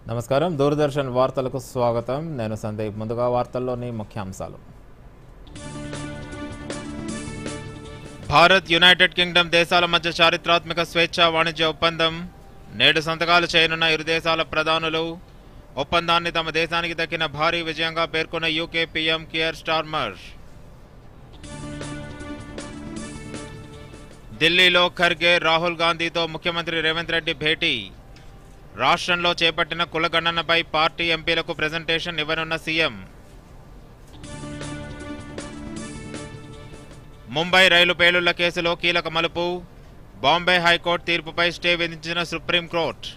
నమస్కారం దూరదర్శన్ వార్తలకు స్వాగతం నేను సందీప్ ముందుగా వార్తల్లోని ముఖ్యాంశాలు భారత్ యునైటెడ్ కింగ్డమ్ దేశాల మధ్య చారిత్రాత్మక స్వేచ్ఛా వాణిజ్య ఒప్పందం నేడు సంతకాలు చేయనున్న ఇరు దేశాల ప్రధానులు ఒప్పందాన్ని తమ దేశానికి దక్కిన భారీ విజయంగా పేర్కొన్న యూకే పీఎం కీర్ స్టార్మర్ ఢిల్లీలో ఖర్గే రాహుల్ గాంధీతో ముఖ్యమంత్రి రేవంత్ రెడ్డి భేటీ రాష్ట్రంలో చేపట్టిన కులగణనపై పార్టీ ఎంపీలకు ప్రెజెంటేషన్ ఇవ్వనున్న సీఎం ముంబై రైలు పేలుళ్ల కేసులో కీలక మలుపు బాంబే హైకోర్టు తీర్పుపై స్టే విధించిన సుప్రీంకోర్టు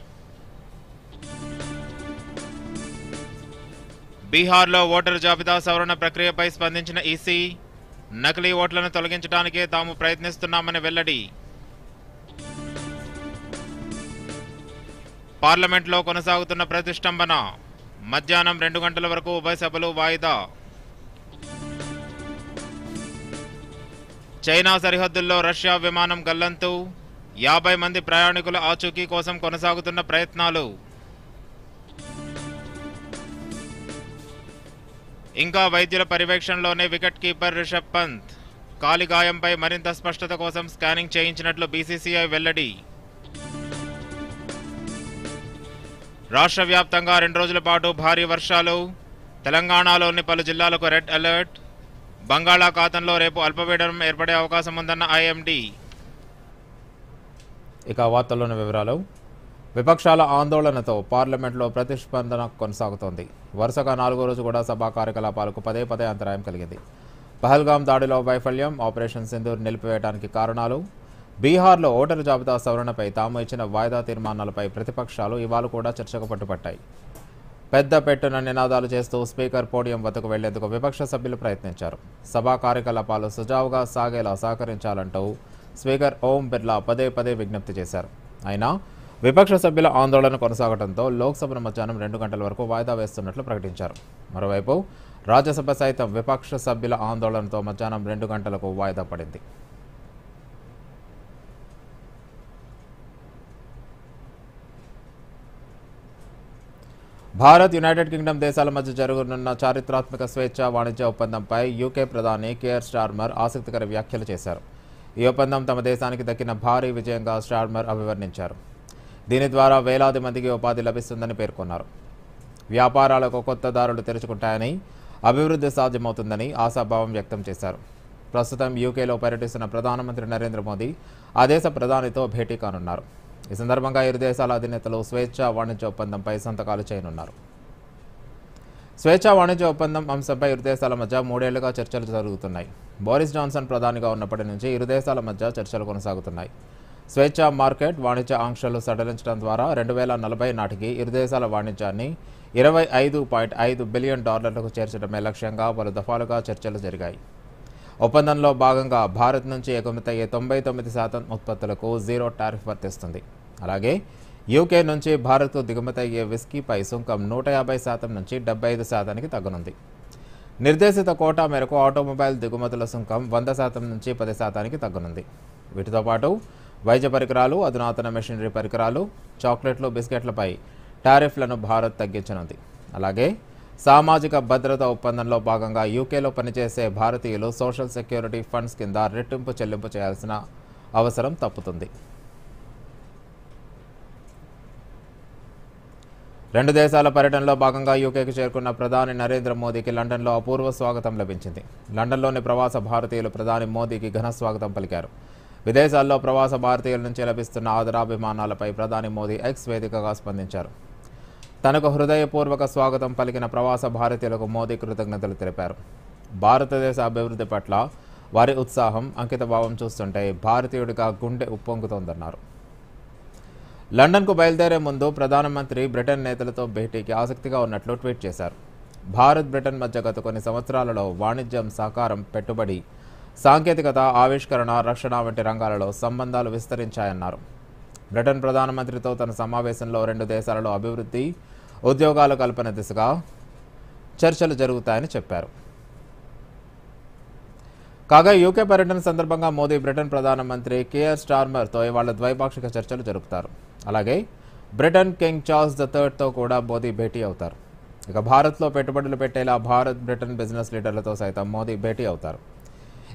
బీహార్లో ఓటరు జాబితా సవరణ ప్రక్రియపై స్పందించిన ఈసీ నకిలీ ఓట్లను తొలగించడానికే తాము ప్రయత్నిస్తున్నామని వెల్లడి పార్లమెంట్లో కొనసాగుతున్న ప్రతిష్టంభన మధ్యాహ్నం 2 గంటల వరకు ఉభయ సభలు వాయిదా చైనా సరిహద్దుల్లో రష్యా విమానం గల్లంతు 50 మంది ప్రయాణికుల ఆచూకీ కోసం కొనసాగుతున్న ప్రయత్నాలు ఇంకా వైద్యుల పర్యవేక్షణలోనే వికెట్ కీపర్ రిషబ్ పంత్ కాలి గాయంపై మరింత స్పష్టత కోసం స్కానింగ్ చేయించినట్లు బీసీసీఐ వెల్లడి రాష్ట్ర వ్యాప్తంగా 2 రోజుల పాటు భారీ వర్షాలు తెలంగాణలోని పలు జిల్లాలకు రెడ్ అలర్ట్ బంగాళాఖాతంలో రేపు అల్పపీడనం ఏర్పడే అవకాశం ఉందన్న ఐఎండీ ఇక వార్తల్లోని వివరాలు విపక్షాల ఆందోళనతో పార్లమెంట్లో ప్రతిస్పందన కొనసాగుతోంది వరుసగా 4వ రోజు కూడా సభా కార్యకలాపాలకు పదే అంతరాయం కలిగింది పహల్గాం దాడిలో వైఫల్యం ఆపరేషన్ సింధూర్ నిలిపివేయడానికి కారణాలు బీహార్లో ఓటరు జాబితా సవరణపై తాము ఇచ్చిన వాయిదా తీర్మానాలపై ప్రతిపక్షాలు ఇవాళ కూడా చర్చకు పట్టుపట్టాయి పెద్ద పెట్టున నినాదాలు చేస్తూ స్పీకర్ పోడియం వద్దకు వెళ్లేందుకు విపక్ష సభ్యులు ప్రయత్నించారు సభా కార్యకలాపాలు సజావుగా సాగేలా సహకరించాలంటూ స్పీకర్ ఓం బిర్లా పదే విజ్ఞప్తి చేశారు అయినా విపక్ష సభ్యుల ఆందోళన కొనసాగడంతో లోక్సభను మధ్యాహ్నం 2 గంటల వరకు వాయిదా వేస్తున్నట్లు ప్రకటించారు మరోవైపు రాజ్యసభ సైతం విపక్ష సభ్యుల ఆందోళనతో మధ్యాహ్నం 2 గంటలకు వాయిదా పడింది భారత్ యునైటెడ్ కింగ్డమ్ దేశాల మధ్య జరగనున్న చారిత్రాత్మక స్వేచ్ఛా వాణిజ్య ఒప్పందంపై యూకే ప్రధాని కీర్ స్టార్మర్ ఆసక్తికర వ్యాఖ్యలు చేశారు ఈ ఒప్పందం తమ దేశానికి దక్కిన భారీ విజయంగా స్టార్మర్ అభివర్ణించారు దీని ద్వారా వేలాది మందికి ఉపాధి లభిస్తుందని పేర్కొన్నారు వ్యాపారాలకు కొత్త దారులు తెరుచుకుంటాయని అభివృద్ధి సాధ్యమవుతుందని ఆశాభావం వ్యక్తం చేశారు ప్రస్తుతం యూకేలో పర్యటిస్తున్న ప్రధానమంత్రి నరేంద్ర మోదీ ఆ దేశ ప్రధానితో భేటీ కానున్నారు ఈ సందర్భంగా ఇరు దేశాల అధినేతలు స్వేచ్ఛా వాణిజ్య ఒప్పందంపై సంతకాలు చేయనున్నారు స్వేచ్ఛా వాణిజ్య ఒప్పందం అంశంపై ఇరు దేశాల మధ్య 3 ఏళ్లుగా చర్చలు జరుగుతున్నాయి బోరిస్ జాన్సన్ ప్రధానిగా ఉన్నప్పటి నుంచి ఇరు దేశాల మధ్య చర్చలు కొనసాగుతున్నాయి స్వేచ్ఛా మార్కెట్ వాణిజ్య ఆంక్షలు సడలించడం ద్వారా 2040 నాటికి ఇరు దేశాల వాణిజ్యాన్ని $25.5 బిలియన్ చేర్చడమే లక్ష్యంగా పలు దఫాలుగా చర్చలు జరిగాయి ఒప్పందంలో భాగంగా భారత్ నుంచి ఎగుమతయ్యే 99% ఉత్పత్తులకు జీరో టారిఫ్ వర్తిస్తుంది అలాగే యూకే నుంచి భారత్కు దిగుమతయ్యే విస్కీపై సుంకం 150% నుంచి 75%కి తగ్గనుంది నిర్దేశిత కోటా మేరకు ఆటోమొబైల్ దిగుమతుల సుంకం 100% నుంచి 10%కి తగ్గనుంది వీటితో పాటు వైద్య పరికరాలు అధునాతన మెషినరీ పరికరాలు చాక్లెట్లు బిస్కెట్లపై టారిఫ్లను భారత్ తగ్గించనుంది అలాగే సామాజిక భద్రత ఒప్పందంలో భాగంగా యూకేలో పనిచేసే భారతీయులు సోషల్ సెక్యూరిటీ ఫండ్స్ కింద రెట్టింపు చెల్లింపు చేయాల్సిన అవసరం తప్పుతుంది 2 దేశాల పర్యటనలో భాగంగా యూకేకి చేరుకున్న ప్రధాని నరేంద్ర మోదీకి లండన్లో అపూర్వ స్వాగతం లభించింది లండన్లోని ప్రవాస భారతీయులు ప్రధాని మోదీకి ఘన స్వాగతం పలికారు విదేశాల్లో ప్రవాస భారతీయుల నుంచి లభిస్తున్న ఆదరాభిమానాలపై ప్రధాని మోదీ ఎక్స్ వేదికగా స్పందించారు తనకు హృదయపూర్వక స్వాగతం పలికిన ప్రవాస భారతీయులకు మోదీ కృతజ్ఞతలు తెలిపారు భారతదేశ అభివృద్ధి పట్ల వారి ఉత్సాహం అంకితభావం చూస్తుంటే భారతీయుడిగా గుండె ఉప్పొంగుతోందన్నారు లండన్కు బయలుదేరే ముందు ప్రధానమంత్రి బ్రిటన్ నేతలతో భేటీకి ఆసక్తిగా ఉన్నట్లు ట్వీట్ చేశారు భారత్ బ్రిటన్ మధ్య గత కొన్ని సంవత్సరాలలో వాణిజ్యం సహకారం పెట్టుబడి సాంకేతికత ఆవిష్కరణ రక్షణ వంటి రంగాలలో సంబంధాలు విస్తరించాయన్నారు బ్రిటన్ ప్రధానమంత్రితో తన సమావేశంలో 2 దేశాలలో అభివృద్ధి ఉద్యోగాల కల్పన దిశగా చర్చలు జరుగుతాయని చెప్పారు కాగా యూకే పర్యటన సందర్భంగా మోదీ బ్రిటన్ ప్రధానమంత్రి కీర్ స్టార్మర్తో ఇవాళ ద్వైపాక్షిక చర్చలు జరుపుతారు అలాగే బ్రిటన్ కింగ్ చార్ల్స్ III కూడా మోదీ భేటీ అవుతారు. ఇక భారత్లో పెట్టుబడులు పెట్టేలా భారత్ బ్రిటన్ బిజినెస్ లీడర్లతో సైతం మోదీ భేటీ అవుతారు.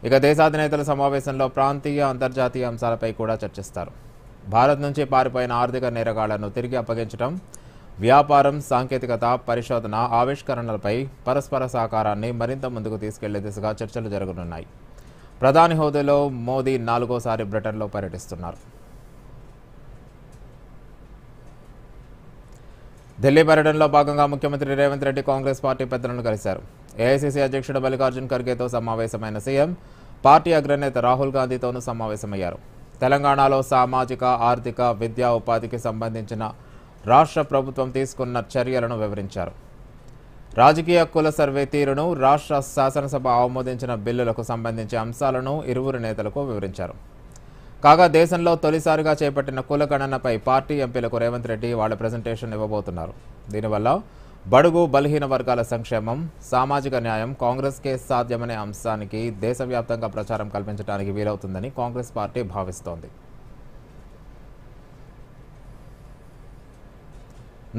ఇక దేశాధినేతల సమావేశంలో ప్రాంతీయ అంతర్జాతీయ అంశాలపై కూడా చర్చిస్తారు. భారత్ నుంచి పారిపోయిన ఆర్థిక నేరగాళ్లను తిరిగి అప్పగించడం, వ్యాపారం, సాంకేతికత, పరిశోధన, ఆవిష్కరణలపై పరస్పర సహకారాన్ని మరింత ముందుకు తీసుకెళ్లే దిశగా చర్చలు జరగనున్నాయి. ప్రధాని హోదాలో మోదీ 4వ బ్రిటన్లో పర్యటిస్తున్నారు. ఢిల్లీ పర్యటనలో భాగంగా ముఖ్యమంత్రి రేవంత్ రెడ్డి కాంగ్రెస్ పార్టీ పెద్దలను కలిశారు. ఏఐసీసీ అధ్యక్షుడు మల్లికార్జున్ ఖర్గేతో సమావేశమైన సీఎం పార్టీ అగ్రనేత రాహుల్ గాంధీతోనూ సమావేశమయ్యారు. తెలంగాణలో సామాజిక, ఆర్థిక, విద్యా, ఉపాధికి సంబంధించిన రాష్ట్ర ప్రభుత్వం తీసుకున్న చర్యలను వివరించారు. రాజకీయ కుల సర్వే తీరును, రాష్ట్ర శాసనసభ ఆమోదించిన బిల్లులకు సంబంధించి అంశాలను ఇరువురు నేతలకు వివరించారు. కాగా దేశంలో తొలిసారిగా చేపట్టిన కుల గణనపై పార్టీ ఎంపీలకు రేవంత్ రెడ్డి వాళ్ళ ప్రెజెంటేషన్ ఇవ్వబోతున్నారు. దీనివల్ల బడుగు, బలహీన వర్గాల సంక్షేమం, సామాజిక న్యాయం కాంగ్రెస్కే సాధ్యమనే అంశానికి దేశవ్యాప్తంగా ప్రచారం కల్పించడానికి వీలవుతుందని కాంగ్రెస్ పార్టీ భావిస్తోంది.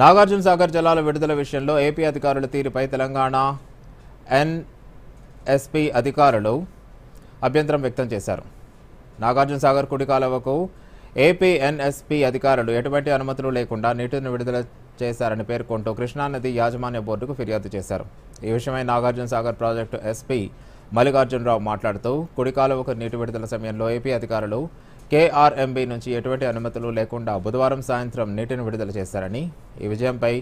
నాగార్జున సాగర్ జలాల విడుదల విషయంలో ఏపీ అధికారుల తీరుపై తెలంగాణ ఎన్ఎస్పీ అధికారులు అభ్యంతరం వ్యక్తం చేశారు. నాగార్జున సాగర్ కుడి కాలువకు ఏపీ ఎన్ఎస్పీ అధికారులు ఎటువంటి అనుమతులు లేకుండా నీటిని విడుదల చేశారని పేర్కొంటూ కృష్ణానది యాజమాన్య బోర్డుకు ఫిర్యాదు చేశారు. ఈ విషయమై నాగార్జున సాగర్ ప్రాజెక్టు ఎస్పీ మల్లికార్జునరావు మాట్లాడుతూ కుడి కాలువకు నీటి విడుదల సమయంలో ఏపీ అధికారులు కేఆర్ఎంబీ నుంచి ఎటువంటి అనుమతులు లేకుండా బుధవారం సాయంత్రం నీటిని విడుదల చేశారని, ఈ విజయంపై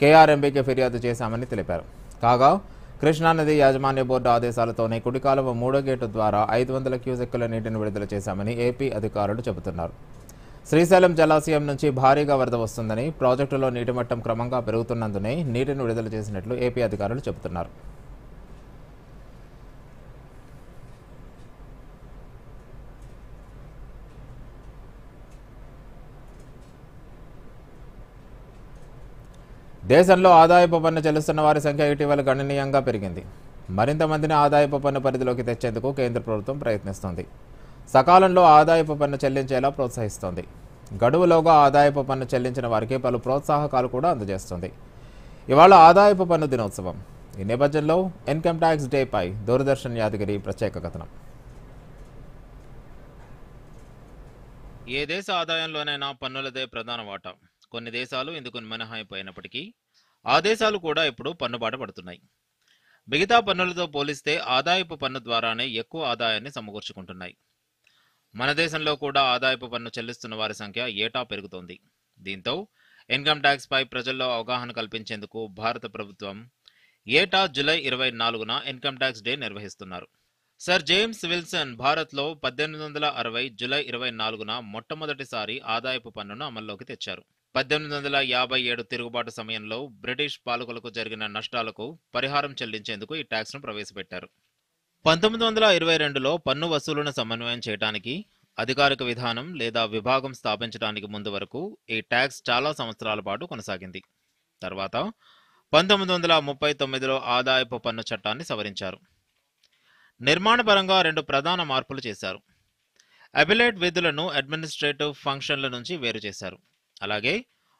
కేఆర్ఎంబీకి ఫిర్యాదు చేశామని తెలిపారు. కాగా కృష్ణానది యాజమాన్య బోర్డు ఆదేశాలతోనే కుడి కాలువ 3వ గేటు ద్వారా 500 క్యూసెక్కుల నీటిని విడుదల చేశామని ఏపీ అధికారులు చెబుతున్నారు. శ్రీశైలం జలాశయం నుంచి భారీగా వరద వస్తుందని, ప్రాజెక్టులో నీటి మట్టం క్రమంగా పెరుగుతున్నందునే నీటిని విడుదల చేసినట్లు ఏపీ అధికారులు చెబుతున్నారు. దేశంలో ఆదాయపు పన్ను చెల్లిస్తున్న వారి సంఖ్య ఇటీవల గణనీయంగా పెరిగింది. మరింత మందిని ఆదాయపు పన్ను పరిధిలోకి తెచ్చేందుకు కేంద్ర ప్రభుత్వం ప్రయత్నిస్తోంది. సకాలంలో ఆదాయపు పన్ను చెల్లించేలా ప్రోత్సహిస్తోంది. గడువులోగా ఆదాయపు పన్ను చెల్లించిన వారికి పలు ప్రోత్సాహకాలు కూడా అందజేస్తుంది. ఇవాళ ఆదాయపు పన్ను దినోత్సవం. ఈ నేపథ్యంలో ఇన్కమ్ ట్యాక్స్ డేపై దూరదర్శన్ యాదగిరి ప్రత్యేక కథనం. ఏ దేశ ఆదాయంలోనైనా పన్నులదే ప్రధాన వాటా. కొన్ని దేశాలు ఇందుకు మినహాయింపోయినప్పటికీ ఆ దేశాలు కూడా ఇప్పుడు పన్నుబాట పడుతున్నాయి. మిగతా పన్నులతో పోలిస్తే ఆదాయపు పన్ను ద్వారానే ఎక్కువ ఆదాయాన్ని సమకూర్చుకుంటున్నాయి. మన దేశంలో కూడా ఆదాయపు పన్ను చెల్లిస్తున్న వారి సంఖ్య ఏటా పెరుగుతోంది. దీంతో ఇన్కమ్ ట్యాక్స్ పై ప్రజల్లో అవగాహన కల్పించేందుకు భారత ప్రభుత్వం ఏటా జూలై 24న ఇన్కమ్ ట్యాక్స్ డే నిర్వహిస్తున్నారు. సర్ జేమ్స్ విల్సన్ భారత్లో 1860 జూలై 24న మొట్టమొదటిసారి ఆదాయపు పన్నును అమల్లోకి తెచ్చారు. 1857 తిరుగుబాటు సమయంలో బ్రిటిష్ పాలకులకు జరిగిన నష్టాలకు పరిహారం చెల్లించేందుకు ఈ ట్యాక్స్ను ప్రవేశపెట్టారు. 1922లో పన్ను వసూలును సమన్వయం చేయడానికి అధికారిక విధానం లేదా విభాగం స్థాపించడానికి ముందు వరకు ఈ ట్యాక్స్ చాలా సంవత్సరాల పాటు కొనసాగింది. తర్వాత 1939లో ఆదాయపు పన్ను చట్టాన్ని సవరించారు. నిర్మాణపరంగా 2 ప్రధాన మార్పులు చేశారు. అబిలేట్ విధులను అడ్మినిస్ట్రేటివ్ ఫంక్షన్ల నుంచి వేరు చేశారు. అలాగే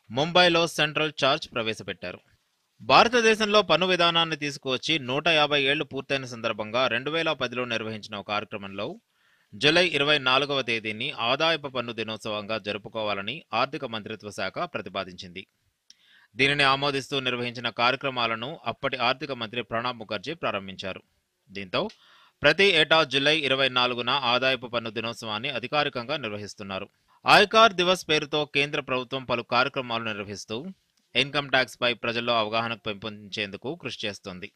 ముంబైలో సెంట్రల్ చార్జ్ ప్రవేశపెట్టారు. భారతదేశంలో పన్ను విధానాన్ని తీసుకువచ్చి 150 ఏళ్లు పూర్తయిన సందర్భంగా 2010లో నిర్వహించిన ఒక కార్యక్రమంలో జూలై 24వ తేదీని ఆదాయపు పన్ను దినోత్సవంగా జరుపుకోవాలని ఆర్థిక మంత్రిత్వ శాఖ ప్రతిపాదించింది. దీనిని ఆమోదిస్తూ నిర్వహించిన కార్యక్రమాలను అప్పటి ఆర్థిక మంత్రి ప్రణబ్ ముఖర్జీ ప్రారంభించారు. దీంతో ప్రతి ఏటా జూలై 24న ఆదాయపు పన్ను దినోత్సవాన్ని అధికారికంగా నిర్వహిస్తున్నారు. ఆయకార్ దివస్ పేరుతో కేంద్ర ప్రభుత్వం పలు కార్యక్రమాలు నిర్వహిస్తూ ఇన్కమ్ ట్యాక్స్ పై ప్రజల్లో అవగాహన పెంపొందించేందుకు కృషి చేస్తోంది.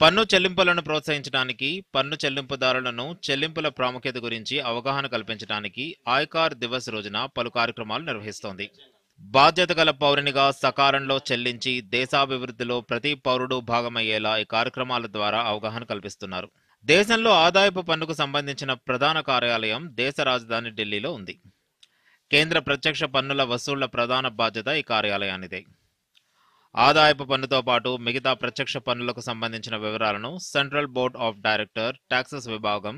పన్ను చెల్లింపులను ప్రోత్సహించడానికి, పన్ను చెల్లింపుదారులను చెల్లింపుల ప్రాముఖ్యత గురించి అవగాహన కల్పించడానికి ఆయకార్ దివస్ రోజున పలు కార్యక్రమాలు నిర్వహిస్తోంది. బాధ్యత గల పౌరునిగా సకాలంలో చెల్లించి దేశాభివృద్ధిలో ప్రతి పౌరుడు భాగమయ్యేలా ఈ కార్యక్రమాల ద్వారా అవగాహన కల్పిస్తున్నారు. దేశంలో ఆదాయపు పన్నుకు సంబంధించిన ప్రధాన కార్యాలయం దేశ రాజధాని ఢిల్లీలో ఉంది. కేంద్ర ప్రత్యక్ష పన్నుల వసూళ్ల ప్రధాన బాధ్యత ఈ కార్యాలయానిదే. ఆదాయపు పన్నుతో పాటు మిగతా ప్రత్యక్ష పన్నులకు సంబంధించిన వివరాలను central board of director taxes విభాగం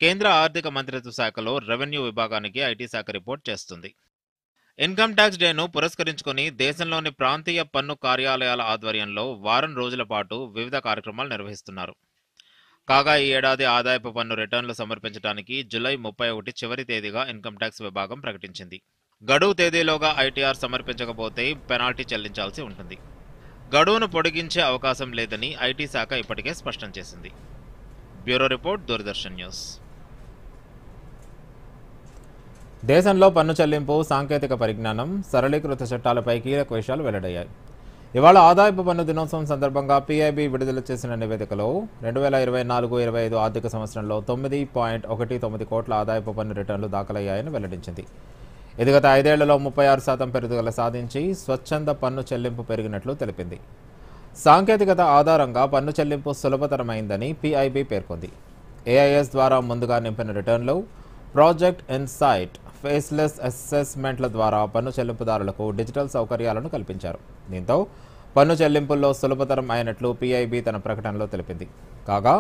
కేంద్ర ఆర్థిక మంత్రిత్వ శాఖలో రెవెన్యూ విభాగానికి ఐటీ శాఖ రిపోర్ట్ చేస్తుంది. ఇన్కమ్ ట్యాక్స్ డేను పురస్కరించుకొని దేశంలోని ప్రాంతీయ పన్ను కార్యాలయాల ఆధ్వర్యంలో వారం రోజుల పాటు వివిధ కార్యక్రమాలు నిర్వహిస్తున్నారు. కాగా ఈ ఏడాది ఆదాయపు పన్ను రిటర్నులు సమర్పించడానికి జూలై 31 చివరి తేదీగా ఇన్కమ్ ట్యాక్స్ విభాగం ప్రకటించింది. గడువు తేదీలోగా ఐటీఆర్ సమర్పించకపోతే పెనాల్టీ చెల్లించాల్సి ఉంటుంది. గడువును పొడిగించే అవకాశం లేదని ఐటీ శాఖ ఇప్పటికే స్పష్టం చేసింది. Bureau report, Doordarshan news. దేశంలో పన్ను చెల్లింపు, సాంకేతిక పరిజ్ఞానం, సరళీకృత చట్టాలపై కీలక విషయాలు వెల్లడయ్యాయి. ఇవాళ ఆదాయపు పన్ను దినోత్సవం సందర్భంగా పీఐబీ విడుదల చేసిన నివేదికలో 2024-25 ఆర్థిక సంవత్సరంలో 9.19 కోట్ల ఆదాయపు పన్ను రిటర్నులు దాఖలయ్యాయని వెల్లడించింది. ఇది గత 5 ఏళ్లలో 36% పెరుగుదల సాధించి స్వచ్ఛంద పన్ను చెల్లింపు పెరిగినట్లు తెలిపింది. సాంకేతికత ఆధారంగా పన్ను చెల్లింపు సులభతరమైందని పీఐబీ పేర్కొంది. ఏఐఎస్ ద్వారా ముందుగా నింపిన రిటర్నులు, ప్రాజెక్ట్ ఇన్సైట్, ఫేస్లెస్ అసెస్మెంట్ల ద్వారా పన్ను చెల్లింపుదారులకు డిజిటల్ సౌకర్యాలను కల్పించారు. దీంతో పన్ను చెల్లింపుల్లో సులభతరం అయినట్లు పీఐబీ తన ప్రకటనలో తెలిపింది. కాగా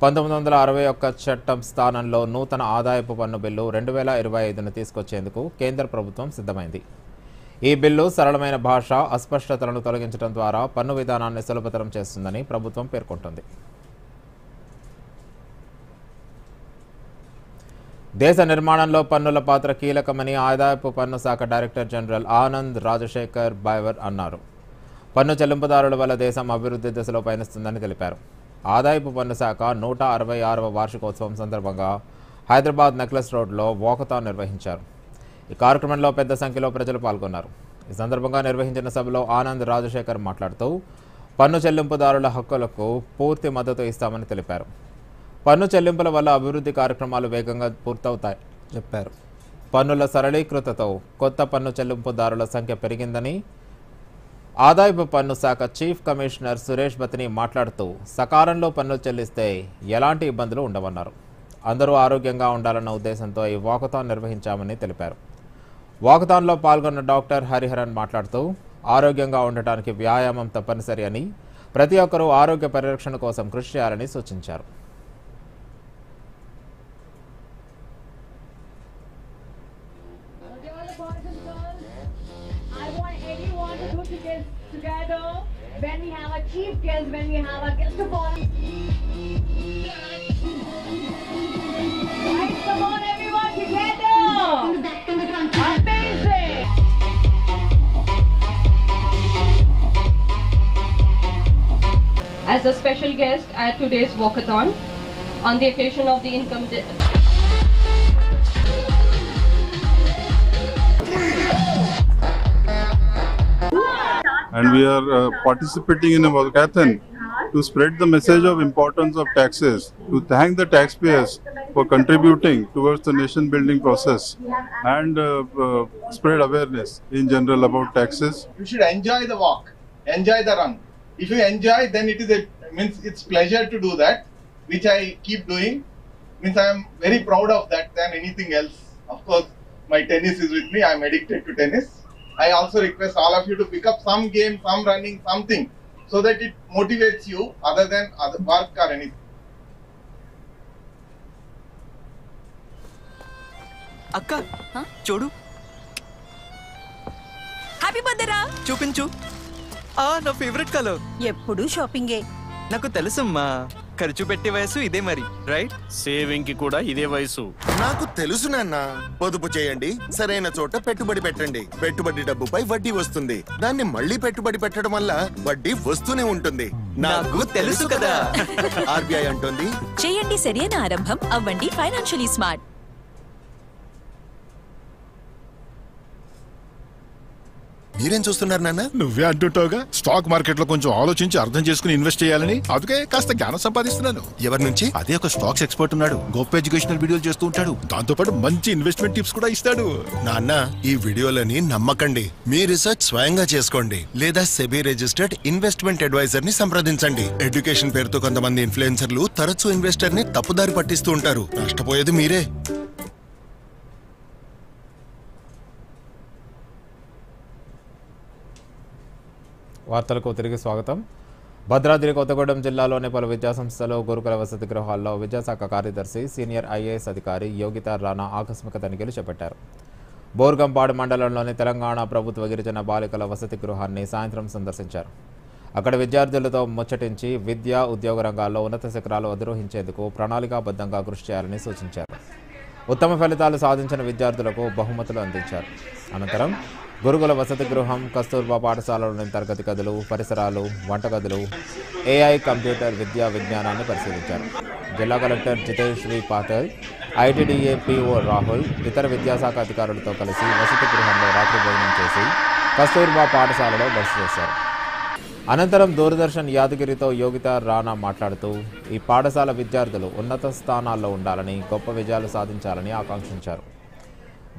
1961 చట్టం స్థానంలో నూతన ఆదాయపు పన్ను బిల్లు 2025ను తీసుకొచ్చేందుకు కేంద్ర ప్రభుత్వం సిద్ధమైంది. ఈ బిల్లు సరళమైన భాష, అస్పష్టతలను తొలగించడం ద్వారా పన్ను విధానాన్ని సులభతరం చేస్తుందని ప్రభుత్వం పేర్కొంటోంది. దేశ నిర్మాణంలో పన్నుల పాత్ర కీలకమని ఆదాయపు పన్ను శాఖ డైరెక్టర్ జనరల్ ఆనంద్ రాజశేఖర్ బైవర్ అన్నారు. పన్ను చెల్లింపుదారుల వల్ల దేశం అభివృద్ధి దిశలో పయనిస్తుందని తెలిపారు. ఆదాయపు పన్ను శాఖ 166వ వార్షికోత్సవం సందర్భంగా హైదరాబాద్ నెక్లెస్ రోడ్లో వాకథాన్ నిర్వహించారు. ఈ కార్యక్రమంలో పెద్ద సంఖ్యలో ప్రజలు పాల్గొన్నారు. ఈ సందర్భంగా నిర్వహించిన సభలో ఆనంద్ రాజశేఖర్ మాట్లాడుతూ పన్ను చెల్లింపుదారుల హక్కులకు పూర్తి మద్దతు ఇస్తామని తెలిపారు. పన్ను చెల్లింపుల వల్ల అభివృద్ధి కార్యక్రమాలు వేగంగా పూర్తవుతాయి చెప్పారు. పన్నుల సరళీకృతతో కొత్త పన్ను చెల్లింపుదారుల సంఖ్య పెరిగిందని ఆదాయపు పన్ను శాఖ చీఫ్ కమిషనర్ సురేష్ బతిని మాట్లాడుతూ సకాలంలో పన్నులు చెల్లిస్తే ఎలాంటి ఇబ్బందులు ఉండవన్నారు. అందరూ ఆరోగ్యంగా ఉండాలన్న ఉద్దేశంతో ఈ వాకథాన్ నిర్వహించామని తెలిపారు. వాకథాన్లో పాల్గొన్న డాక్టర్ హరిహరన్ మాట్లాడుతూ ఆరోగ్యంగా ఉండటానికి వ్యాయామం తప్పనిసరి అని, ప్రతి ఒక్కరూ ఆరోగ్య పరిరక్షణ కోసం కృషి చేయాలని సూచించారు. Together, when we have a chief guest, when we have a guest of honor. Right, come on everyone together. Amazing. As a special guest at today's walkathon on the occasion of the income and we are participating in a walkathon to spread the message of importance of taxes, to thank the taxpayers for contributing towards the nation building process and spread awareness in general about taxes. You should enjoy the walk, enjoy the run. If you enjoy, then it is means it's pleasure to do that, which I keep doing. Means I am very proud of that than anything else. Of course, my tennis is with me. I am addicted to tennis. I also request all of you to pick up some game, some running, something, so that it motivates you other than other work or anything. అక్క చూడు, happy birthday రా. చూపించు. నా favourite colour. ఎప్పుడు షాపింగే. నాకు తెలుసమ్మా, ఖర్చు పెట్టే వయసు ఇదే మరి, రైట్? సేవింగ్ కి కూడా ఇదే వయసు. నాకు తెలుసు నాన్న. పొదుపు చేయండి, సరైన చోట పెట్టుబడి పెట్టండి. పెట్టుబడి డబ్బుపై వడ్డీ వస్తుంది. దాన్ని మళ్ళీ పెట్టుబడి పెట్టడం వల్ల వడ్డీ వస్తూనే ఉంటుంది. నాకు తెలుసు కదా. ఆర్బీఐ అంటుంది, చేయండి సరైన ఆరంభం, అవ్వండి ఫైనాన్షియలీ స్మార్ట్. మీరేం చూస్తున్నారు నాన్న? నువ్వే అంటుంటావుగా, స్టాక్ మార్కెట్ లో కొంచెం ఆలోచించి అర్థం చేసుకుని ఇన్వెస్ట్ చేయాలని. అందుకే కాస్త జ్ఞానం సంపాదిస్తున్నాను. ఎవరి నుంచి? అదే ఒక స్టాక్స్ ఎక్స్పర్ట్ ఉన్నాడు, గొప్ప ఎడ్యుకేషనల్ వీడియోలు చేస్తూ ఉంటాడు. దాంతో పాటు మంచి ఇన్వెస్ట్మెంట్ టిప్స్ కూడా ఇస్తాడు. నాన్న, ఈ వీడియోలని నమ్మకండి. మీ రీసెర్చ్ స్వయంగా చేసుకోండి, లేదా సెబీ రిజిస్టర్డ్ ఇన్వెస్ట్మెంట్ అడ్వైజర్ ని సంప్రదించండి. ఎడ్యుకేషన్ పేరుతో కొంతమంది ఇన్ఫ్లుయెన్సర్లు తరచూ ఇన్వెస్టర్ ని తప్పుదారి పట్టిస్తూ ఉంటారు. నష్టపోయేది మీరే. వార్తలకు తిరిగి స్వాగతం. భద్రాద్రి కొత్తగూడెం జిల్లాలోని పలు విద్యాసంస్థలు, గురుకుల వసతి గృహాల్లో విద్యాశాఖ కార్యదర్శి, సీనియర్ ఐఏఎస్ అధికారి యోగితా రాణా ఆకస్మిక తనిఖీలు చేపట్టారు. బోర్గంపాడు మండలంలోని తెలంగాణ ప్రభుత్వ గిరిజన బాలికల వసతి గృహాన్ని సాయంత్రం సందర్శించారు. అక్కడ విద్యార్థులతో ముచ్చటించి విద్యా ఉద్యోగ రంగాల్లో ఉన్నత శిఖరాలు అధిరోహించేందుకు ప్రణాళికాబద్ధంగా కృషి చేయాలని సూచించారు. ఉత్తమ ఫలితాలు సాధించిన విద్యార్థులకు బహుమతులు అందించారు. అనంతరం గురుకుల వసతి గృహం, కస్తూర్బా పాఠశాలలోని తరగతి గదులు, పరిసరాలు, వంటగదులు, AI కంప్యూటర్ విద్యా విజ్ఞానాన్ని పరిశీలించారు. జిల్లా కలెక్టర్ జితేష్ వి పాటిల్, ITDA PO రాహుల్ ఇతర విద్యాశాఖ అధికారులతో కలిసి వసతి గృహంలో రాత్రి భోజనం చేసి కస్తూర్బా పాఠశాలలో బస చేశారు. అనంతరం దూరదర్శన్ యాదగిరితో యోగిత రాణా మాట్లాడుతూ ఈ పాఠశాల విద్యార్థులు ఉన్నత స్థానాల్లో ఉండాలని, గొప్ప విజయాలు సాధించాలని ఆకాంక్షించారు.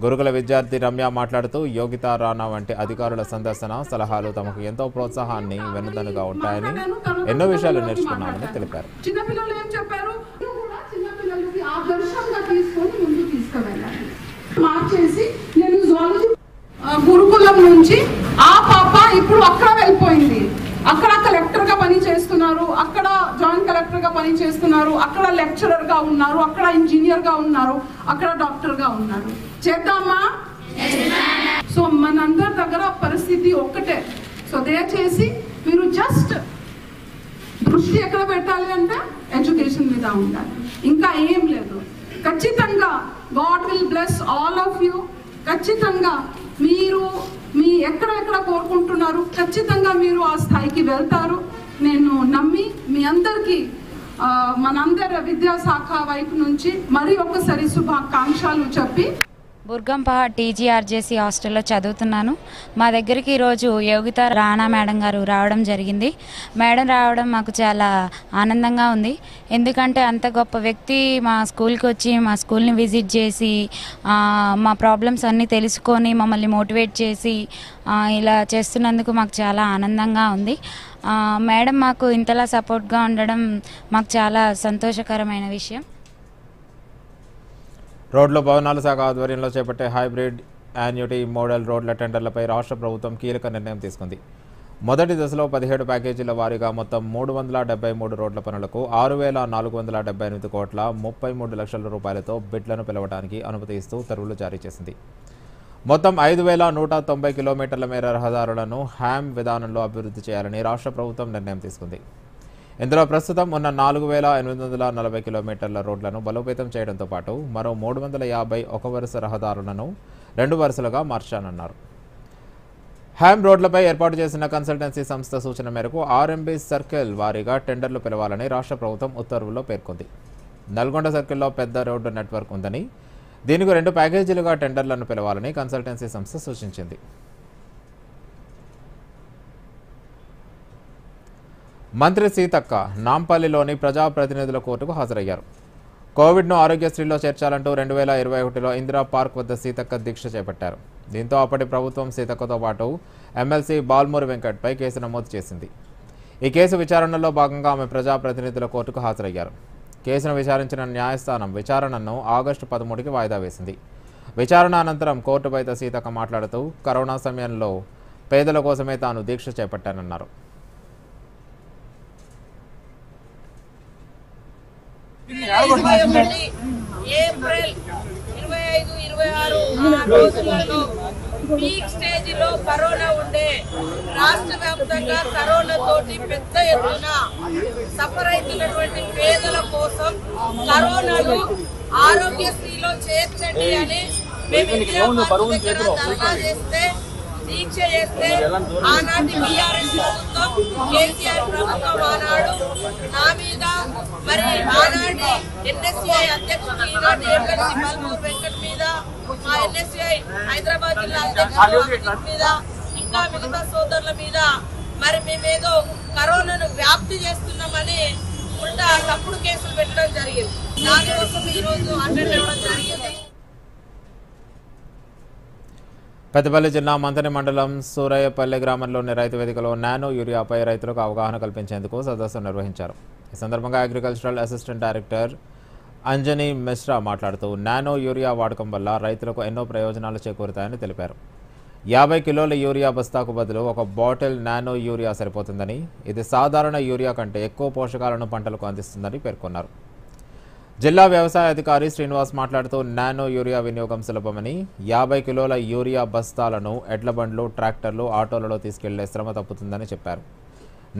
గురుకుల విద్యార్థి రమ్య మాట్లాడుతూ యోగిత రాణా వంటి అధికారుల సందర్శన, సలహాలు తమకు ఎంతో ప్రోత్సాహాన్ని వెన్నుదన్నుగా ఉంటాయని, ఎన్నో విషయాలు నేర్చుకున్నామని తెలిపారు. చిన్నపిల్లలు ఏం చెప్పారు, చిన్నపిల్లలకి ఆదర్శంగా తీసుకొని ముందుకు తీసుకువెళ్ళాలి. మార్చేసి నేను జువాలజీ గురుకులం నుంచి ఆ పాప ఇప్పుడు అక్కడ వెళ్ళిపోయింది. అక్కడ కలెక్టర్ గా పని చేస్తున్నారు, అక్కడ జాయింట్ కలెక్టర్ గా పని చేస్తున్నారు, అక్కడ లెక్చరర్ గా ఉన్నారు, అక్కడ ఇంజనీర్ గా ఉన్నారు, అక్కడ డాక్టర్ గా ఉన్నారు. చేద్దామా? సో మనందరి దగ్గర పరిస్థితి ఒక్కటే. సో దయచేసి మీరు జస్ట్ దృష్టి ఎక్కడ పెట్టాలి అంటే ఎడ్యుకేషన్ మీద ఉండాలి, ఇంకా ఏం లేదు. ఖచ్చితంగా God will bless all of you. ఖచ్చితంగా మీరు మీ ఎక్కడెక్కడ కోరుకుంటున్నారు, ఖచ్చితంగా మీరు ఆ స్థాయికి వెళ్తారు. నేను నమ్మి మీ అందరికీ మనందరి విద్యాశాఖ వైపు నుంచి మరి ఒకసారి శుభాకాంక్షలు చెప్పి బుర్గంపహాడ్ TGRJC హాస్టల్లో చదువుతున్నాను. మా దగ్గరికి ఈరోజు యోగిత రాణా మేడం గారు రావడం జరిగింది. మేడం రావడం మాకు చాలా ఆనందంగా ఉంది. ఎందుకంటే అంత గొప్ప వ్యక్తి మా స్కూల్కి వచ్చి మా స్కూల్ని విజిట్ చేసి మా ప్రాబ్లమ్స్ అన్నీ తెలుసుకొని మమ్మల్ని మోటివేట్ చేసి ఇలా చేస్తున్నందుకు మాకు చాలా ఆనందంగా ఉంది. మేడం మాకు ఇంతలా సపోర్ట్గా ఉండడం మాకు చాలా సంతోషకరమైన విషయం. రోడ్లు భవనాల శాఖ ఆధ్వర్యంలో చేపట్టే హైబ్రిడ్ యాన్యుటీ మోడల్ రోడ్ల టెండర్లపై రాష్ట్ర ప్రభుత్వం కీలక నిర్ణయం తీసుకుంది. మొదటి దశలో 17 ప్యాకేజీల వారీగా మొత్తం 373 రోడ్ల పనులకు 6,478 కోట్ల 33 లక్షల రూపాయలతో బిడ్లను పిలవడానికి అనుమతి ఇస్తూ ఉత్తర్వులు జారీ చేసింది. మొత్తం 5,190 కిలోమీటర్ల మేర రహదారులను హ్యామ్ విధానంలో అభివృద్ధి చేయాలని రాష్ట్ర ప్రభుత్వం నిర్ణయం తీసుకుంది. ఇందులో ప్రస్తుతం ఉన్న 4,840 కిలోమీటర్ల రోడ్లను బలోపేతం చేయడంతో పాటు మరో 350 ఒక వరుస రహదారులను 2 వరుసలుగా మార్చానన్నారు. హ్యామ్ రోడ్లపై ఏర్పాటు చేసిన కన్సల్టెన్సీ సంస్థ సూచన మేరకు RMB సర్కిల్ వారీగా టెండర్లు పిలవాలని రాష్ట్ర ప్రభుత్వం ఉత్తర్వుల్లో పేర్కొంది. నల్గొండ సర్కిల్లో పెద్ద రోడ్డు నెట్వర్క్ ఉందని, దీనికి 2 ప్యాకేజీలుగా టెండర్లను పిలవాలని కన్సల్టెన్సీ సంస్థ సూచించింది. మంత్రి సీతక్క నాంపల్లిలోని ప్రజాప్రతినిధుల కోర్టుకు హాజరయ్యారు. కోవిడ్ను ఆరోగ్యశ్రీలో చేర్చాలంటూ 2021లో ఇందిరా పార్క్ వద్ద సీతక్క దీక్ష చేపట్టారు. దీంతో అప్పటి ప్రభుత్వం సీతక్కతో పాటు ఎమ్మెల్సీ బాల్మూరి వెంకట్పై కేసు నమోదు చేసింది. ఈ కేసు విచారణలో భాగంగా ఆమె ప్రజాప్రతినిధుల కోర్టుకు హాజరయ్యారు. కేసును విచారించిన న్యాయస్థానం విచారణను ఆగస్టు 13కి వాయిదా వేసింది. విచారణ అనంతరం కోర్టు బయట సీతక్క మాట్లాడుతూ కరోనా సమయంలో పేదల కోసమే తాను దీక్ష చేపట్టానన్నారు. ఏప్రిల్ 25-26 రోజులలో పీక్ స్టేజ్ లో కరోనా ఉండే రాష్ట్ర వ్యాప్తంగా కరోనా తోటి పెద్ద ఎత్తున సఫర్ అవుతున్నటువంటి పేదల కోసం కరోనాను ఆరోగ్యశ్రీలో చేర్చండి అని మేము ధర్నా చేస్తే దీక్ష చేస్తే ఆనాటి టీఆర్ఎస్ ప్రభుత్వం కేసీఆర్ ప్రభుత్వం ఆనాడు నా మీద మరి ఆనాటి NSCI అధ్యక్షుడు ఈనాటి ఎమ్మెల్సీ బాల్మూరి వెంకట్ మీద, మా NSCI హైదరాబాద్ జిల్లా అధ్యక్షుడు అమిత్ మీద, ఇంకా మిగతా సోదరుల మీద మరి మేమేదో కరోనాను వ్యాప్తి చేస్తున్నామని ఉల్టా తప్పుడు కేసులు పెట్టడం జరిగింది. దానికోసం ఈ రోజు అటెండ్ అవ్వడం జరిగింది. పెద్దపల్లి జిల్లా మంతని మండలం సూరయ్యపల్లి గ్రామంలోని రైతు వేదికలో నానో యూరియాపై రైతులకు అవగాహన కల్పించేందుకు సదస్సు నిర్వహించారు. ఈ సందర్భంగా agricultural assistant director Anjani Mishra మాట్లాడుతూ నానో యూరియా వాడకం వల్ల రైతులకు ఎన్నో ప్రయోజనాలు చేకూరుతాయని తెలిపారు. 50 కిలోల యూరియా బస్తాకు బదులు ఒక బాటిల్ నానో యూరియా సరిపోతుందని, ఇది సాధారణ యూరియా కంటే ఎక్కువ పోషకాలను పంటలకు అందిస్తుందని పేర్కొన్నారు. జిల్లా వ్యవసాయ అధికారి శ్రీనివాస్ మాట్లాడుతూ నానో యూరియా వినియోగం సులభమని 50 కిలోల యూరియా బస్తాలను ఎడ్ల బండ్లు, ట్రాక్టర్లు, ఆటోలలో తీసుకెళ్లే శ్రమ తప్పుతుందని చెప్పారు.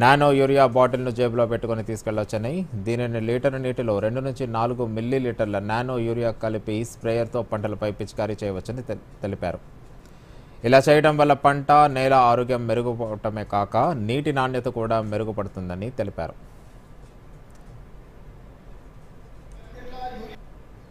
నానో యూరియా బాటిల్ను జేబులో పెట్టుకుని తీసుకెళ్లొచ్చని, దీనిని లీటరు నీటిలో 2 నుంచి 4 మిల్లీలీటర్ల నానో యూరియా కలిపి స్ప్రేయర్తో పంటలపై పిచికారీ చేయవచ్చని తెలిపారు. ఇలా చేయడం వల్ల పంట, నేల ఆరోగ్యం మెరుగుపడటమే కాక నీటి నాణ్యత కూడా మెరుగుపడుతుందని తెలిపారు.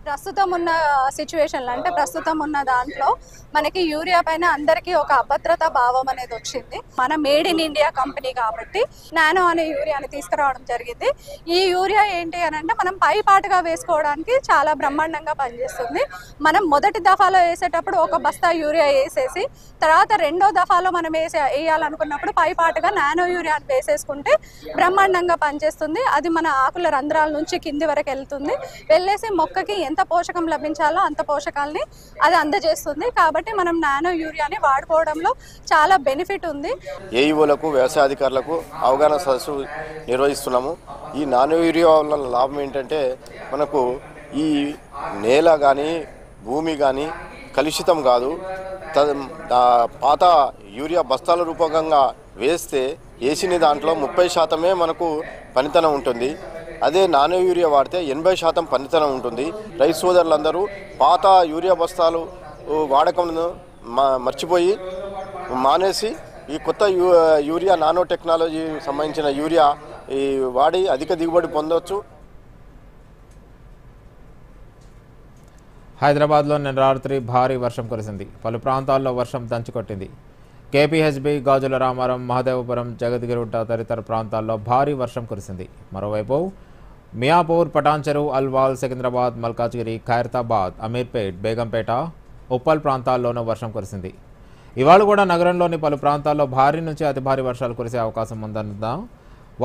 ప్రస్తుతం ఉన్న సిచ్యువేషన్లో అంటే ప్రస్తుతం ఉన్న దాంట్లో మనకి యూరియా పైన అందరికీ ఒక అభద్రతా భావం అనేది వచ్చింది. మన మేడ్ ఇన్ ఇండియా కంపెనీ కాబట్టి నానో అనే యూరియాని తీసుకురావడం జరిగింది. ఈ యూరియా ఏంటి అని అంటే మనం పై పాటుగా వేసుకోవడానికి చాలా బ్రహ్మాండంగా పనిచేస్తుంది. మనం మొదటి దఫాలో వేసేటప్పుడు ఒక బస్తా యూరియా వేసేసి తర్వాత రెండో దఫాలో మనం వేయాలనుకున్నప్పుడు పై పాటుగా నానో యూరియాని వేసేసుకుంటే బ్రహ్మాండంగా పనిచేస్తుంది. అది మన ఆకుల రంధ్రాల నుంచి కింది వరకు వెళ్తుంది. వెళ్ళేసి మొక్కకి ఎంత పోషకం లభించాలో అంత పోషకాలని అది అందజేస్తుంది. కాబట్టి మనం నానో యూరియాని వాడుకోవడంలో చాలా బెనిఫిట్ ఉంది. ఏఈఓలకు, వ్యవసాయ అధికారులకు అవగాహన సదస్సు నిర్వహిస్తున్నాము. ఈ నానో యూరియా వల్ల లాభం ఏంటంటే మనకు ఈ నేల కానీ భూమి కానీ కలుషితం కాదు. పాత యూరియా బస్తాల రూపకంగా వేసిన దాంట్లో 30% మనకు పనితనం ఉంటుంది. అదే నానో యూరియా వాడితే 80% పనితనం ఉంటుంది. రైతు సోదరులందరూ పాత యూరియా బస్తాలు వాడకం మర్చిపోయి మానేసి ఈ కొత్త యూరియా నానో టెక్నాలజీ సంబంధించిన యూరియా వాడి అధిక దిగుబడి పొందవచ్చు. హైదరాబాద్లో నిన్న రాత్రి భారీ వర్షం కురిసింది. పలు ప్రాంతాల్లో వర్షం దంచుకొట్టింది. కేపీహెచ్బీ, గాజుల రామారం, మహదేవపురం, జగద్గిరిగుట్ట తదితర ప్రాంతాల్లో భారీ వర్షం కురిసింది. మరోవైపు మియాపూర్, పటాన్చెరు, అల్వాల్, సికింద్రాబాద్, మల్కాజ్గిరి, ఖైరతాబాద్, అమీర్పేట్, బేగంపేట, ఉప్పల్ ప్రాంతాల్లోనూ వర్షం కురిసింది. ఇవాళ కూడా నగరంలోని పలు ప్రాంతాల్లో భారీ నుంచి అతి భారీ వర్షాలు కురిసే అవకాశం ఉందన్న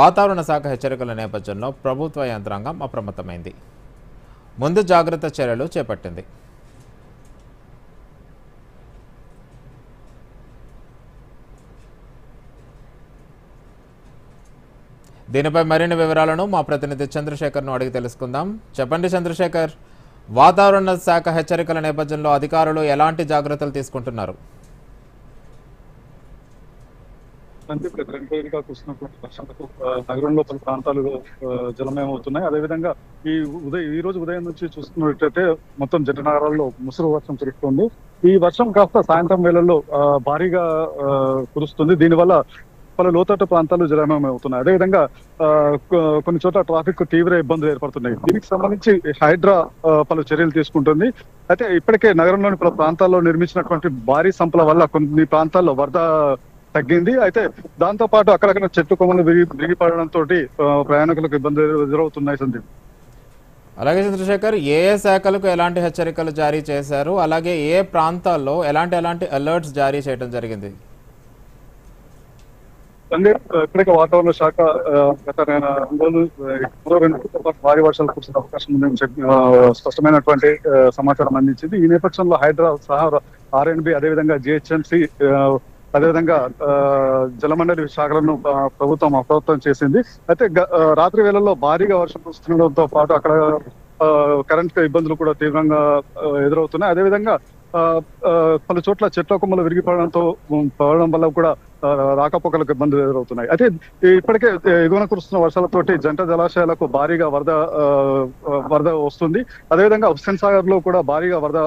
వాతావరణ శాఖ హెచ్చరికల నేపథ్యంలో ప్రభుత్వ యంత్రాంగం అప్రమత్తమైంది. ముందు జాగ్రత్త చర్యలు చేపట్టింది. దీనిపై మరిన్ని వివరాలను మా ప్రతినిధి చంద్రశేఖర్ను అడిగి తెలుసుకుందాం. చెప్పండి చంద్రశేఖర్, వాతావరణ శాఖ హెచ్చరికల నేపథ్యంలో అధికారులు ఎలాంటి జాగ్రత్తలు తీసుకుంటున్నారు? రెగ్యులర్గా కురిసినటువంటి వర్షాలకు నగరంలో పలు ప్రాంతాలు జలమయమవుతున్నాయి. అదేవిధంగా ఈ రోజు ఉదయం నుంచి చూస్తున్నట్టయితే మొత్తం జననగరాల్లో ముసురు వర్షం కురుస్తుంది. ఈ వర్షం కాస్త సాయంత్రం వేళల్లో భారీగా కురుస్తుంది. దీనివల్ల పలు లోతట్టు ప్రాంతాలు జలమయమవుతున్నాయి. అదేవిధంగా కొన్ని చోట్ల ట్రాఫిక్ తీవ్ర ఇబ్బందులు ఏర్పడుతున్నాయి. దీనికి సంబంధించి హైడ్రా పలు చర్యలు తీసుకుంటుంది. అయితే ఇప్పటికే నగరంలోని పలు ప్రాంతాల్లో నిర్మించినటువంటి భారీ సంపల వల్ల కొన్ని ప్రాంతాల్లో వరద తగ్గింది. అయితే దాంతో పాటు అక్కడక్కడ చెట్టు కొమ్మలు విరిగిపడడంతో ప్రయాణికులకు ఇబ్బందులు ఎదురవుతున్నాయి. సందీప్, అలాగే చంద్రశేఖర్, ఏ శాఖలకు ఎలాంటి హెచ్చరికలు జారీ చేశారు, అలాగే ఏ ప్రాంతాల్లో ఎలాంటి అలర్ట్స్ జారీ చేయడం జరిగింది? ఇప్పటికే వాతావరణ శాఖ గత 2 రోజులతో పాటు భారీ వర్షాలు కురిసే అవకాశం ఉందని స్పష్టమైనటువంటి సమాచారం అందించింది. ఈ నేపథ్యంలో హైదరాబాద్ సహా ఆర్ఎండ్బి, అదేవిధంగా జిహెచ్ఎంసి, అదేవిధంగా జలమండలి శాఖలను ప్రభుత్వం అప్రమత్తం చేసింది. అయితే రాత్రి వేళల్లో భారీగా వర్షం కురుస్తుండటంతో పాటు అక్కడ కరెంట్ ఇబ్బందులు కూడా తీవ్రంగా ఎదురవుతున్నాయి. అదేవిధంగా పలు చోట్ల చెట్ల కొమ్మలు పడడం వల్ల కూడా రాకపోకలకు ఇబ్బందులు ఎదురవుతున్నాయి. అయితే ఇప్పటికే ఎగువన కురుస్తున్న వర్షాలతోటి జంట జలాశయాలకు భారీగా వరద వస్తుంది. అదేవిధంగా హుస్సేన్ సాగర్ లో కూడా భారీగా వరద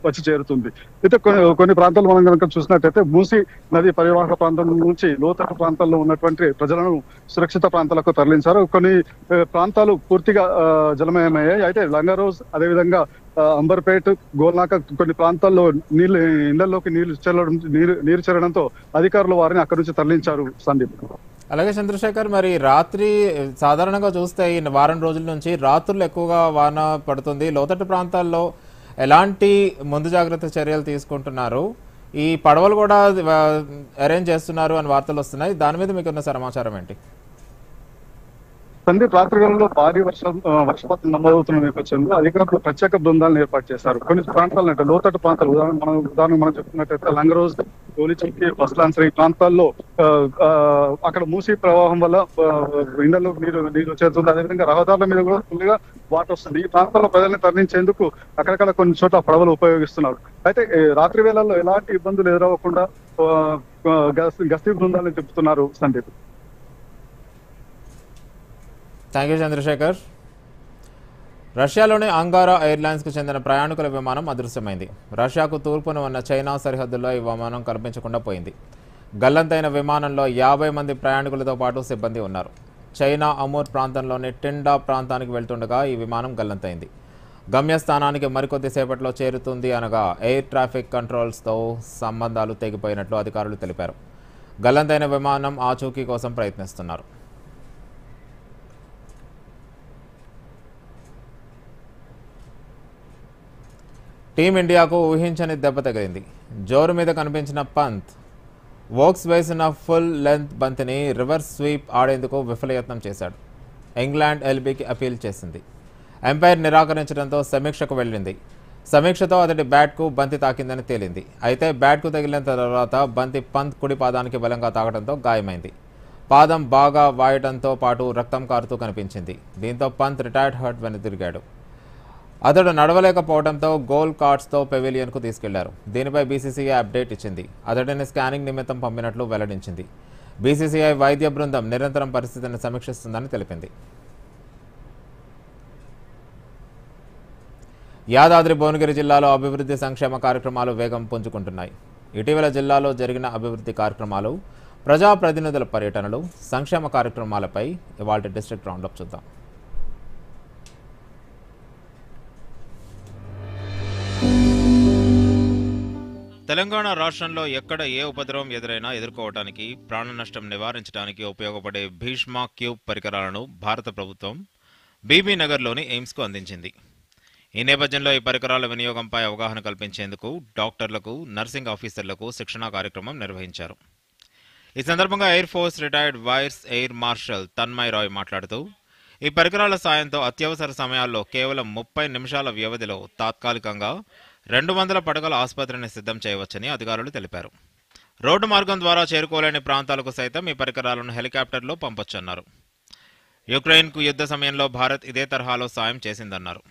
వచ్చి చేరుతుంది. అయితే కొన్ని ప్రాంతాలు మనం కనుక చూసినట్టయితే మూసీ నది పరివాహక ప్రాంతం నుంచి లోతట్టు ప్రాంతాల్లో ఉన్నటువంటి ప్రజలను సురక్షిత ప్రాంతాలకు తరలించారు. కొన్ని ప్రాంతాలు పూర్తిగా జలమయమయ్యాయి. అయితే లంగారోజ్, అదేవిధంగా అంబర్పేట్, గోల్నాక కొన్ని ప్రాంతాల్లో ఇళ్లలోకి నీరు చేరడంతో అధికారులు వారిని అక్కడి నుంచి తరలించారు. సందీప్, అలాగే చంద్రశేఖర్, మరి రాత్రి సాధారణంగా చూస్తే ఈ వారం రోజుల నుంచి రాత్రులు ఎక్కువగా వాన పడుతుంది. లోతట్టు ప్రాంతాల్లో ఎలాంటి ముందు జాగ్రత్త చర్యలు తీసుకుంటున్నారు? ఈ పడవలు కూడా అరేంజ్ చేస్తున్నారు అని వార్తలు వస్తున్నాయి. దాని మీద మీకున్న సమాచారం ఏంటి? సందీప్, రాత్రి వేళల్లో భారీ వర్షపాతం నమోదవుతున్న నేపథ్యంలో అధికారులు ప్రత్యేక బృందాలను ఏర్పాటు చేశారు. కొన్ని ప్రాంతాలు అంటే లోతట్టు ప్రాంతాలు ఉదాహరణ మనం చెప్పుకున్నట్టయితే లంగరోజ్, గోలిచంకి, బస్లాన్సర్ ఈ ప్రాంతాల్లో అక్కడ మూసీ ప్రవాహం వల్ల ఇండలో నీరు చేరుతుంది. అదేవిధంగా రహదారుల మీద కూడా ఫుల్గా వాటర్ వస్తుంది. ఈ ప్రాంతాల్లో ప్రజల్ని తరలించేందుకు అక్కడక్కడ కొన్ని చోట్ల పడవలు ఉపయోగిస్తున్నారు. అయితే రాత్రి వేళల్లో ఎలాంటి ఇబ్బందులు ఎదురవ్వకుండా గస్తీ బృందాలను తిప్పుతున్నారు సందీప్. Thank you Chandrasekhar. రష్యాలోని అంగారా ఎయిర్లైన్స్కు చెందిన ప్రయాణికుల విమానం అదృశ్యమైంది. రష్యాకు తూర్పున ఉన్న చైనా సరిహద్దుల్లో ఈ విమానం కనిపించకుండా పోయింది. గల్లంతైన విమానంలో 50 మంది ప్రయాణికులతో పాటు సిబ్బంది ఉన్నారు. చైనా అమూర్ ప్రాంతంలోని టిండా ప్రాంతానికి వెళ్తుండగా ఈ విమానం గల్లంతైంది. గమ్యస్థానానికి మరికొద్ది సేపట్లో చేరుతుంది అనగా ఎయిర్ ట్రాఫిక్ కంట్రోల్స్తో సంబంధాలు తెగిపోయినట్లు అధికారులు తెలిపారు. గల్లంతైన విమానం ఆచూకీ కోసం ప్రయత్నిస్తున్నారు. టీమిండియాకు ఊహించని దెబ్బ తగిలింది. జోరు మీద కనిపించిన పంత్ వోక్స్ వేసిన ఫుల్ లెంత్ బంతిని రివర్స్ స్వీప్ ఆడేందుకు విఫలయత్నం చేశాడు. ఇంగ్లాండ్ ఎల్బీకి అపీల్ చేసింది. ఎంపైర్ నిరాకరించడంతో సమీక్షకు వెళ్ళింది. సమీక్షతో అతడి బ్యాట్కు బంతి తాకిందని తేలింది. అయితే బ్యాట్కు తగిలిన తర్వాత బంతి పంత్ కుడి పాదానికి బలంగా తాకడంతో గాయమైంది. పాదం బాగా వాయడంతో పాటు రక్తం కారుతూ కనిపించింది. దీంతో పంత్ రిటైర్డ్ హర్ట్ వెనుదిరిగాడు. అతడు నడవలేకపోవడంతో గోల్ కార్డ్స్తో పెవిలియన్కు తీసుకెళ్లారు. దీనిపై బీసీసీఐ అప్డేట్ ఇచ్చింది. అతడిని స్కానింగ్ నిమిత్తం పంపినట్లు వెల్లడించింది. బీసీసీఐ వైద్య బృందం నిరంతరం పరిస్థితిని సమీక్షిస్తుందని తెలిపింది. యాదాద్రి భువనగిరి జిల్లాలో అభివృద్ధి సంక్షేమ కార్యక్రమాలు వేగం పుంజుకుంటున్నాయి. ఇటీవల జిల్లాలో జరిగిన అభివృద్ధి కార్యక్రమాలు, ప్రజాప్రతినిధుల పర్యటనలు, సంక్షేమ కార్యక్రమాలపై ఇవాల్టి డిస్ట్రిక్ట్ రౌండప్ చూద్దాం. తెలంగాణ రాష్ట్రంలో ఎక్కడ ఏ ఉపద్రవం ఎదురైనా ఎదుర్కోవడానికి, ప్రాణ నష్టం నివారించడానికి ఉపయోగపడే భీష్మ క్యూబ్ పరికరాలను భారత ప్రభుత్వం బీబీ నగర్లోని ఎయిమ్స్కు అందించింది. ఈ నేపథ్యంలో ఈ పరికరాల వినియోగంపై అవగాహన కల్పించేందుకు డాక్టర్లకు, నర్సింగ్ ఆఫీసర్లకు శిక్షణా కార్యక్రమం నిర్వహించారు. ఈ సందర్భంగా air force retired vice air marshal Tanmay Roy మాట్లాడుతూ, ఈ పరికరాల సాయంతో అత్యవసర సమయాల్లో కేవలం 30 నిమిషాల వ్యవధిలో తాత్కాలికంగా 200 పడకల ఆసుపత్రిని సిద్ధం చేయవచ్చని అధికారులు తెలిపారు. రోడ్డు మార్గం ద్వారా చేరుకోలేని ప్రాంతాలకు సైతం ఈ పరికరాలను హెలికాప్టర్లో పంపొచ్చన్నారు. యుక్రెయిన్కు యుద్ధ సమయంలో భారత్ ఇదే తరహాలో సాయం చేసిందన్నారు.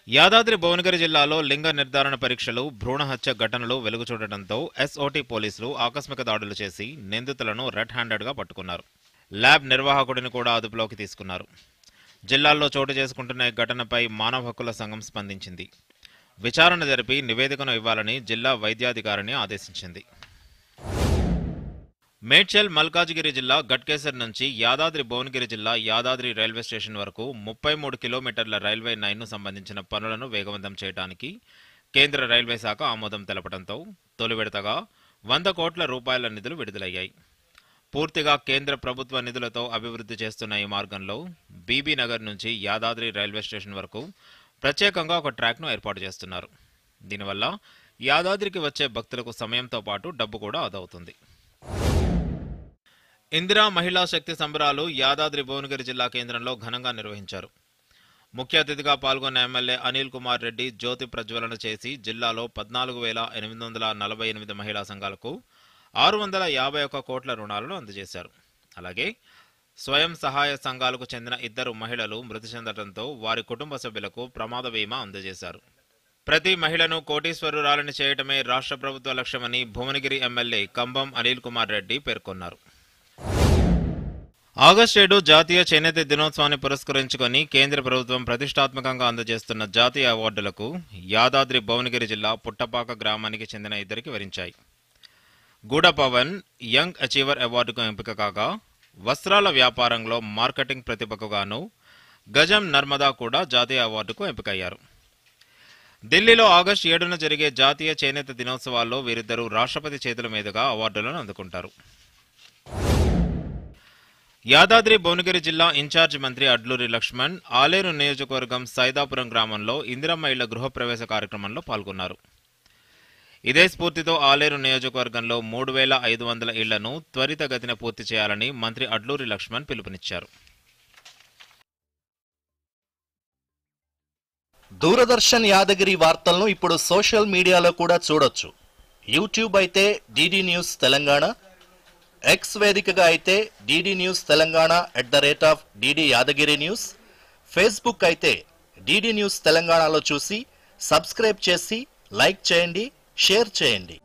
యాదాద్రి భువనగిరి జిల్లాలో లింగ నిర్ధారణ పరీక్షలు, భ్రూణ హత్య ఘటనలు వెలుగుచూడటంతో ఎస్ఓటీ పోలీసులు ఆకస్మిక దాడులు చేసి నిందితులను రెడ్ హ్యాండెడ్గా పట్టుకున్నారు. ల్యాబ్ నిర్వాహకుడిని కూడా అదుపులోకి తీసుకున్నారు. జిల్లాల్లో చోటు చేసుకుంటున్న ఈ ఘటనపై మానవ హక్కుల సంఘం స్పందించింది. విచారణ జరిపి నివేదికను ఇవ్వాలని జిల్లా వైద్యాధికారిని ఆదేశించింది. మేడ్చల్ మల్కాజిగిరి జిల్లా గట్కేసర్ నుంచి యాదాద్రి భువనగిరి జిల్లా యాదాద్రి రైల్వే స్టేషన్ వరకు 33 కిలోమీటర్ల రైల్వే లైన్ను సంబంధించిన పనులను వేగవంతం చేయడానికి కేంద్ర రైల్వే శాఖ ఆమోదం తెలపడంతో తొలి విడతగా 100 కోట్ల రూపాయల నిధులు విడుదలయ్యాయి. పూర్తిగా కేంద్ర ప్రభుత్వ నిధులతో అభివృద్ధి చేస్తున్న ఈ మార్గంలో బీబీ నగర్ నుంచి యాదాద్రి రైల్వే స్టేషన్ వరకు ప్రత్యేకంగా ఒక ట్రాక్ను ఏర్పాటు చేస్తున్నారు. దీనివల్ల యాదాద్రికి వచ్చే భక్తులకు సమయంతో పాటు డబ్బు కూడా ఆదవుతుంది. ఇందిరా మహిళా శక్తి సంబరాలు యాదాద్రి భువనగిరి జిల్లా కేంద్రంలో ఘనంగా నిర్వహించారు. ముఖ్య అతిథిగా పాల్గొన్న ఎమ్మెల్యే అనిల్ కుమార్ రెడ్డి జ్యోతి ప్రజ్వలన చేసి జిల్లాలో 14,848 మహిళా సంఘాలకు 651 కోట్ల రుణాలను అందజేశారు. అలాగే స్వయం సహాయ సంఘాలకు చెందిన 2 మహిళలు మృతి చెందడంతో వారి కుటుంబ సభ్యులకు ప్రమాద బీమా అందజేశారు. ప్రతి మహిళను కోటీశ్వరురాలని చేయటమే రాష్ట్ర ప్రభుత్వ లక్ష్యమని భువనగిరి ఎమ్మెల్యే కంబం అనిల్ కుమార్ రెడ్డి పేర్కొన్నారు. ఆగస్టు 7 జాతీయ చేనేత దినోత్సవాన్ని పురస్కరించుకొని కేంద్ర ప్రభుత్వం ప్రతిష్టాత్మకంగా అందజేస్తున్న జాతీయ అవార్డులకు యాదాద్రి భువనగిరి జిల్లా పుట్టపాక గ్రామానికి చెందిన 2కి వరించాయి. గూడ పవన్ యంగ్ అచీవర్ అవార్డుకు ఎంపిక కాగా, వస్త్రాల వ్యాపారంలో మార్కెటింగ్ ప్రతిభకు గాను గజం నర్మదా కూడా జాతీయ అవార్డుకు ఎంపికయ్యారు. ఢిల్లీలో ఆగస్టు 7న జరిగే జాతీయ చేనేత దినోత్సవాల్లో వీరిద్దరూ రాష్ట్రపతి చేతుల మీదుగా అవార్డులను అందుకుంటారు. యాదాద్రి భువనగిరి జిల్లా ఇన్ఛార్జ్ మంత్రి అడ్లూరి లక్ష్మణ్ ఆలేరు నియోజకవర్గం సైదాపురం గ్రామంలో ఇందిరమ్మ ఇళ్ల గృహప్రవేశ కార్యక్రమంలో పాల్గొన్నారు. ఇదే స్ఫూర్తితో ఆలేరు నియోజకవర్గంలో 3,500 ఇళ్లను త్వరితగతిన పూర్తి చేయాలని మంత్రి అడ్లూరి లక్ష్మణ్ పిలుపునిచ్చారు. దూరదర్శన్ యాదగిరి వార్తలను ఇప్పుడు సోషల్ మీడియాలో కూడా చూడొచ్చు. యూట్యూబ్ అయితే డిడి న్యూస్ తెలంగాణ, ఎక్స్ వేదికగా అయితే DD news Telangana @DD Yadagiri news, Facebook అయితే డిడి న్యూస్ తెలంగాణలో చూసి సబ్స్క్రైబ్ చేసి లైక్ చేయండి, షేర్ చేయండి.